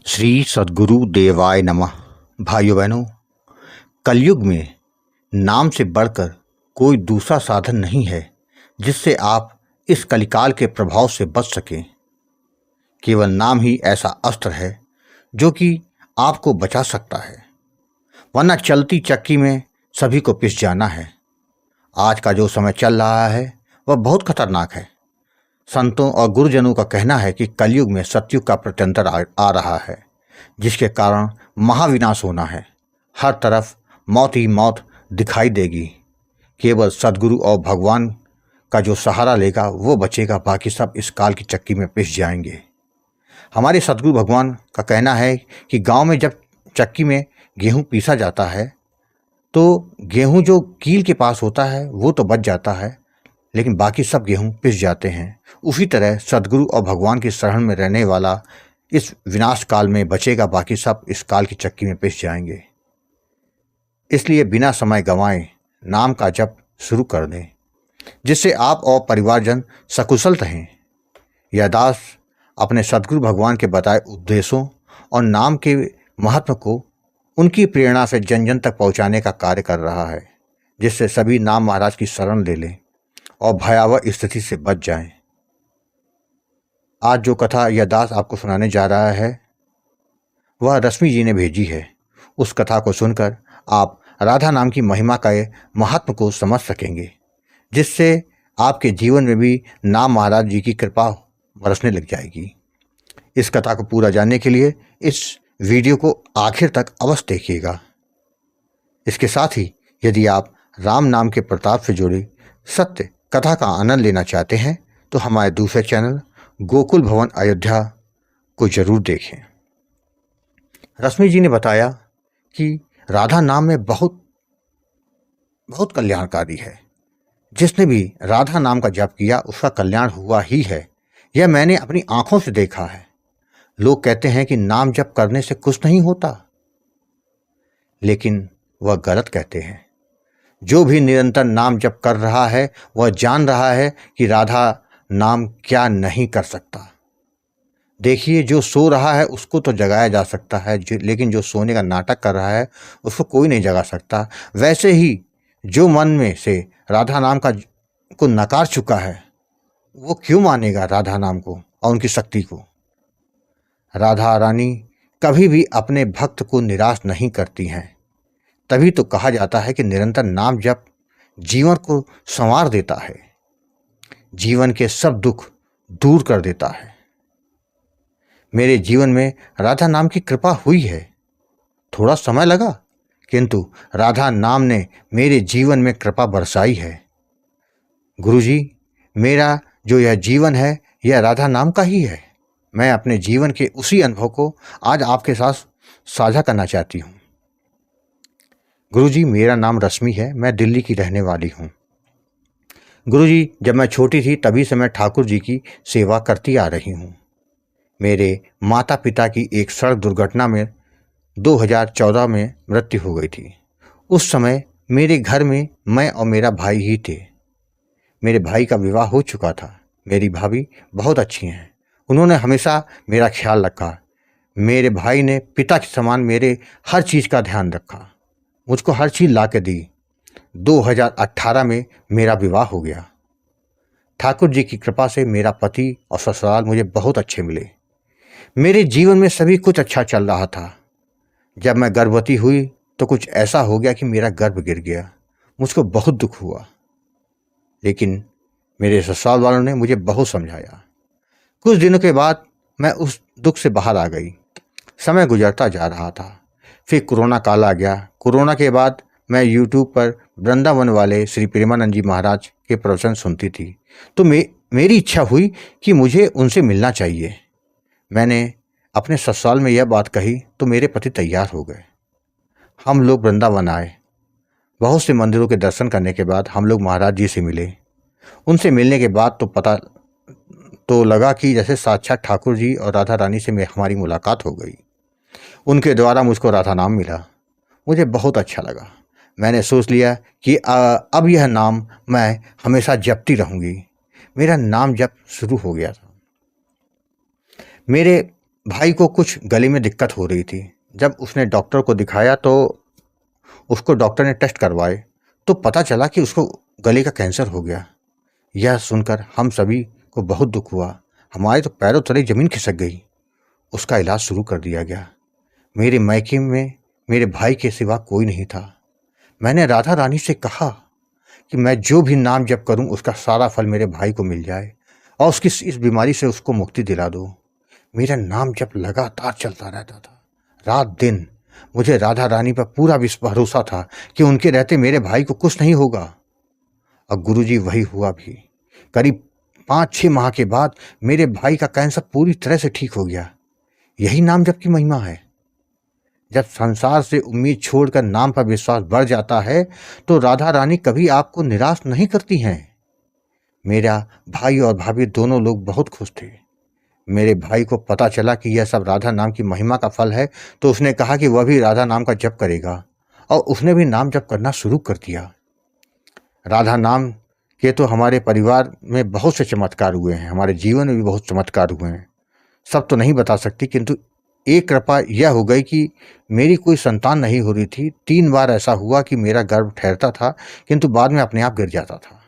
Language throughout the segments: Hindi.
श्री सद्गुरु देवाय नमः। भाइयों बहनों, कलयुग में नाम से बढ़कर कोई दूसरा साधन नहीं है जिससे आप इस कलिकाल के प्रभाव से बच सकें। केवल नाम ही ऐसा अस्त्र है जो कि आपको बचा सकता है, वरना चलती चक्की में सभी को पिस जाना है। आज का जो समय चल रहा है वह बहुत खतरनाक है। संतों और गुरुजनों का कहना है कि कलयुग में सतयुग का प्रत्यंतर आ रहा है, जिसके कारण महाविनाश होना है। हर तरफ मौत ही मौत दिखाई देगी। केवल सद्गुरु और भगवान का जो सहारा लेगा वो बचेगा, बाकी सब इस काल की चक्की में पिस जाएंगे। हमारे सद्गुरु भगवान का कहना है कि गांव में जब चक्की में गेहूं पीसा जाता है तो गेहूं जो कील के पास होता है वो तो बच जाता है, लेकिन बाकी सब गेहूं पिस जाते हैं। उसी तरह सद्गुरु और भगवान की शरण में रहने वाला इस विनाश काल में बचेगा, बाकी सब इस काल की चक्की में पिस जाएंगे। इसलिए बिना समय गंवाए नाम का जप शुरू कर दें, जिससे आप और परिवारजन सकुशल रहें। यह दास अपने सद्गुरु भगवान के बताए उपदेशों और नाम के महत्व को उनकी प्रेरणा से जन जन तक पहुंचाने का कार्य कर रहा है, जिससे सभी नाम महाराज की शरण ले लें और भयावह स्थिति से बच जाएं। आज जो कथा यह दास आपको सुनाने जा रहा है वह रश्मि जी ने भेजी है। उस कथा को सुनकर आप राधा नाम की महिमा का महत्व को समझ सकेंगे, जिससे आपके जीवन में भी नाम महाराज जी की कृपा बरसने लग जाएगी। इस कथा को पूरा जानने के लिए इस वीडियो को आखिर तक अवश्य देखिएगा। इसके साथ ही यदि आप राम नाम के प्रताप से जुड़ी सत्य कथा का आनंद लेना चाहते हैं तो हमारे दूसरे चैनल गोकुल भवन अयोध्या को जरूर देखें। रश्मि जी ने बताया कि राधा नाम में बहुत कल्याणकारी है। जिसने भी राधा नाम का जप किया उसका कल्याण हुआ ही है। यह मैंने अपनी आंखों से देखा है। लोग कहते हैं कि नाम जप करने से कुछ नहीं होता, लेकिन वह गलत कहते हैं। जो भी निरंतर नाम जप कर रहा है वह जान रहा है कि राधा नाम क्या नहीं कर सकता। देखिए, जो सो रहा है उसको तो जगाया जा सकता है, लेकिन जो सोने का नाटक कर रहा है उसको कोई नहीं जगा सकता। वैसे ही जो मन में से राधा नाम को नकार चुका है वो क्यों मानेगा राधा नाम को और उनकी शक्ति को। राधा रानी कभी भी अपने भक्त को निराश नहीं करती हैं। तभी तो कहा जाता है कि निरंतर नाम जप जीवन को संवार देता है, जीवन के सब दुख दूर कर देता है। मेरे जीवन में राधा नाम की कृपा हुई है। थोड़ा समय लगा, किंतु राधा नाम ने मेरे जीवन में कृपा बरसाई है। गुरुजी, मेरा जो यह जीवन है यह राधा नाम का ही है। मैं अपने जीवन के उसी अनुभव को आज आपके साथ साझा करना चाहती हूँ। गुरुजी, मेरा नाम रश्मि है। मैं दिल्ली की रहने वाली हूँ। गुरुजी, जब मैं छोटी थी तभी से मैं ठाकुर जी की सेवा करती आ रही हूँ। मेरे माता पिता की एक सड़क दुर्घटना में 2014 में मृत्यु हो गई थी। उस समय मेरे घर में मैं और मेरा भाई ही थे। मेरे भाई का विवाह हो चुका था। मेरी भाभी बहुत अच्छी हैं। उन्होंने हमेशा मेरा ख्याल रखा। मेरे भाई ने पिता के समान मेरे हर चीज़ का ध्यान रखा, मुझको हर चीज़ ला के दी। 2018 में मेरा विवाह हो गया। ठाकुर जी की कृपा से मेरा पति और ससुराल मुझे बहुत अच्छे मिले। मेरे जीवन में सभी कुछ अच्छा चल रहा था। जब मैं गर्भवती हुई तो कुछ ऐसा हो गया कि मेरा गर्भ गिर गया। मुझको बहुत दुख हुआ, लेकिन मेरे ससुराल वालों ने मुझे बहुत समझाया। कुछ दिनों के बाद मैं उस दुख से बाहर आ गई। समय गुजरता जा रहा था। फिर कोरोना काल आ गया। कोरोना के बाद मैं यूट्यूब पर वृंदावन वाले श्री प्रेमानंद जी महाराज के प्रवचन सुनती थी, तो मेरी इच्छा हुई कि मुझे उनसे मिलना चाहिए। मैंने अपने ससुराल में यह बात कही तो मेरे पति तैयार हो गए। हम लोग वृंदावन आए। बहुत से मंदिरों के दर्शन करने के बाद हम लोग महाराज जी से मिले। उनसे मिलने के बाद तो पता तो लगा कि जैसे साक्षात ठाकुर जी और राधा रानी से हमारी मुलाकात हो गई। उनके द्वारा मुझको राधा नाम मिला। मुझे बहुत अच्छा लगा। मैंने सोच लिया कि अब यह नाम मैं हमेशा जपती रहूँगी। मेरा नाम जप शुरू हो गया था। मेरे भाई को कुछ गले में दिक्कत हो रही थी। जब उसने डॉक्टर को दिखाया तो उसको डॉक्टर ने टेस्ट करवाए तो पता चला कि उसको गले का कैंसर हो गया। यह सुनकर हम सभी को बहुत दुख हुआ। हमारे तो पैरों तले जमीन खिसक गई। उसका इलाज शुरू कर दिया गया। मेरे मायके में मेरे भाई के सिवा कोई नहीं था। मैंने राधा रानी से कहा कि मैं जो भी नाम जप करूं उसका सारा फल मेरे भाई को मिल जाए और उसकी इस बीमारी से उसको मुक्ति दिला दो। मेरा नाम जप लगातार चलता रहता था, रात दिन। मुझे राधा रानी पर पूरा भरोसा था कि उनके रहते मेरे भाई को कुछ नहीं होगा। और गुरुजी वही हुआ भी। करीब 5-6 माह के बाद मेरे भाई का कैंसर पूरी तरह से ठीक हो गया। यही नाम जप की महिमा है। जब संसार से उम्मीद छोड़कर नाम पर विश्वास बढ़ जाता है तो राधा रानी कभी आपको निराश नहीं करती हैं। मेरा भाई और भाभी दोनों लोग बहुत खुश थे। मेरे भाई को पता चला कि यह सब राधा नाम की महिमा का फल है तो उसने कहा कि वह भी राधा नाम का जप करेगा और उसने भी नाम जप करना शुरू कर दिया। राधा नाम के तो हमारे परिवार में बहुत से चमत्कार हुए हैं, हमारे जीवन में भी बहुत चमत्कार हुए हैं। सब तो नहीं बता सकती, किंतु एक कृपा यह हो गई कि मेरी कोई संतान नहीं हो रही थी। 3 बार ऐसा हुआ कि मेरा गर्भ ठहरता था किंतु बाद में अपने आप गिर जाता था।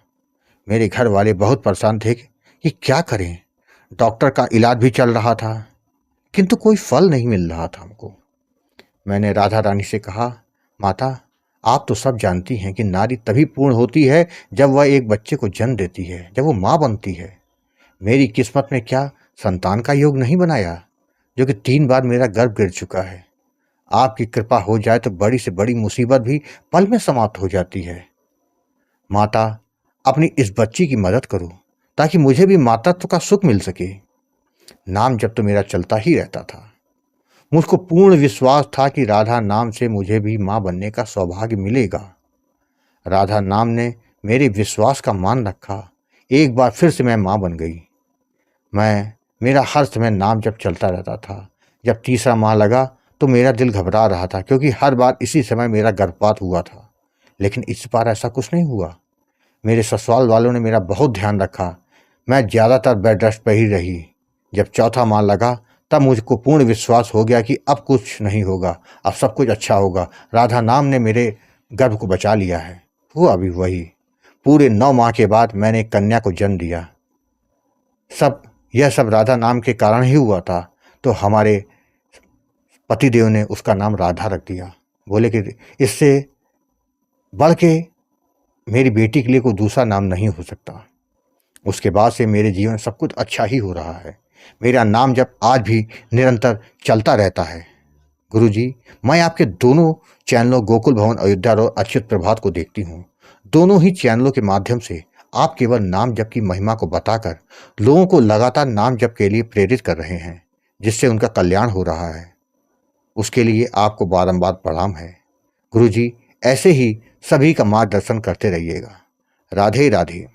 मेरे घर वाले बहुत परेशान थे कि क्या करें। डॉक्टर का इलाज भी चल रहा था किंतु कोई फल नहीं मिल रहा था हमको। मैंने राधा रानी से कहा, माता आप तो सब जानती हैं कि नारी तभी पूर्ण होती है जब वह एक बच्चे को जन्म देती है, जब वो माँ बनती है। मेरी किस्मत में क्या संतान का योग नहीं बनाया जो कि 3 बार मेरा गर्भ गिर चुका है। आपकी कृपा हो जाए तो बड़ी से बड़ी मुसीबत भी पल में समाप्त हो जाती है। माता अपनी इस बच्ची की मदद करो ताकि मुझे भी मातृत्व का सुख मिल सके। नाम जब तो मेरा चलता ही रहता था। मुझको पूर्ण विश्वास था कि राधा नाम से मुझे भी माँ बनने का सौभाग्य मिलेगा। राधा नाम ने मेरे विश्वास का मान रखा। एक बार फिर से मैं माँ बन गई। मेरा हर समय नाम जब चलता रहता था। जब तीसरा माह लगा तो मेरा दिल घबरा रहा था क्योंकि हर बार इसी समय मेरा गर्भपात हुआ था, लेकिन इस बार ऐसा कुछ नहीं हुआ। मेरे ससुराल वालों ने मेरा बहुत ध्यान रखा। मैं ज़्यादातर बेड रेस्ट पर ही रही। जब चौथा माह लगा तब मुझको पूर्ण विश्वास हो गया कि अब कुछ नहीं होगा, अब सब कुछ अच्छा होगा। राधा नाम ने मेरे गर्भ को बचा लिया है। हुआ भी वही। पूरे 9 माह के बाद मैंने एक कन्या को जन्म दिया। यह सब राधा नाम के कारण ही हुआ था। तो हमारे पतिदेव ने उसका नाम राधा रख दिया। बोले कि इससे बढ़ के मेरी बेटी के लिए कोई दूसरा नाम नहीं हो सकता। उसके बाद से मेरे जीवन में सब कुछ अच्छा ही हो रहा है। मेरा नाम जब आज भी निरंतर चलता रहता है। गुरुजी, मैं आपके दोनों चैनलों गोकुल भवन अयोध्या और अच्युत प्रभात को देखती हूँ। दोनों ही चैनलों के माध्यम से आप केवल नाम जप की महिमा को बताकर लोगों को लगातार नाम जप के लिए प्रेरित कर रहे हैं, जिससे उनका कल्याण हो रहा है। उसके लिए आपको बारंबार प्रणाम है। गुरुजी, ऐसे ही सभी का मार्गदर्शन करते रहिएगा। राधे राधे।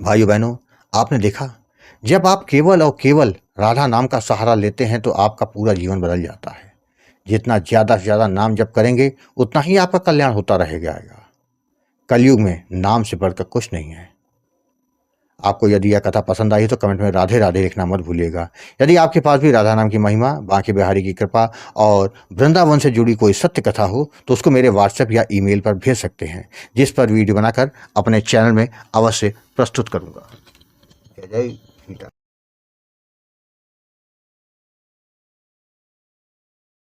भाइयों बहनों, आपने देखा, जब आप केवल और केवल राधा नाम का सहारा लेते हैं तो आपका पूरा जीवन बदल जाता है। जितना ज़्यादा से ज़्यादा नाम जप करेंगे उतना ही आपका कल्याण होता रहेगा। कलयुग में नाम से बढ़कर कुछ नहीं है। आपको यदि यह कथा पसंद आई तो कमेंट में राधे राधे लिखना मत भूलिएगा। यदि आपके पास भी राधा नाम की महिमा, बांके बिहारी की कृपा और वृंदावन से जुड़ी कोई सत्य कथा हो तो उसको मेरे व्हाट्सएप या ईमेल पर भेज सकते हैं, जिस पर वीडियो बनाकर अपने चैनल में अवश्य प्रस्तुत करूँगा। जय जय सीता।